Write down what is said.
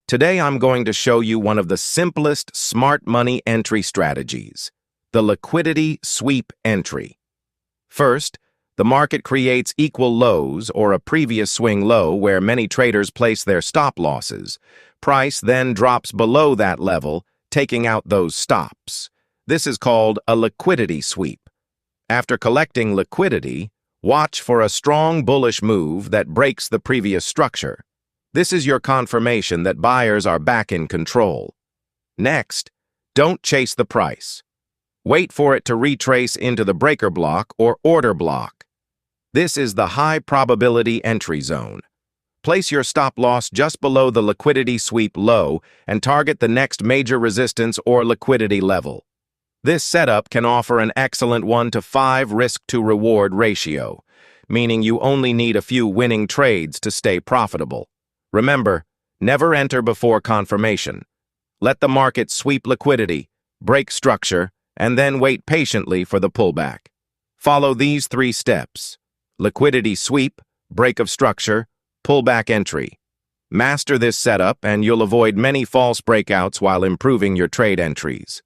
Today I'm going to show you one of the simplest smart money entry strategies, the Liquidity Sweep Entry. First, the market creates equal lows or a previous swing low where many traders place their stop losses. Price then drops below that level, taking out those stops. This is called a liquidity sweep. After collecting liquidity, watch for a strong bullish move that breaks the previous structure. This is your confirmation that buyers are back in control. Next, don't chase the price. Wait for it to retrace into the breaker block or order block. This is the high probability entry zone. Place your stop loss just below the liquidity sweep low and target the next major resistance or liquidity level. This setup can offer an excellent 1-to-5 risk-to-reward ratio, meaning you only need a few winning trades to stay profitable. Remember, never enter before confirmation. Let the market sweep liquidity, break structure, and then wait patiently for the pullback. Follow these 3 steps: liquidity sweep, break of structure, pullback entry. Master this setup and you'll avoid many false breakouts while improving your trade entries.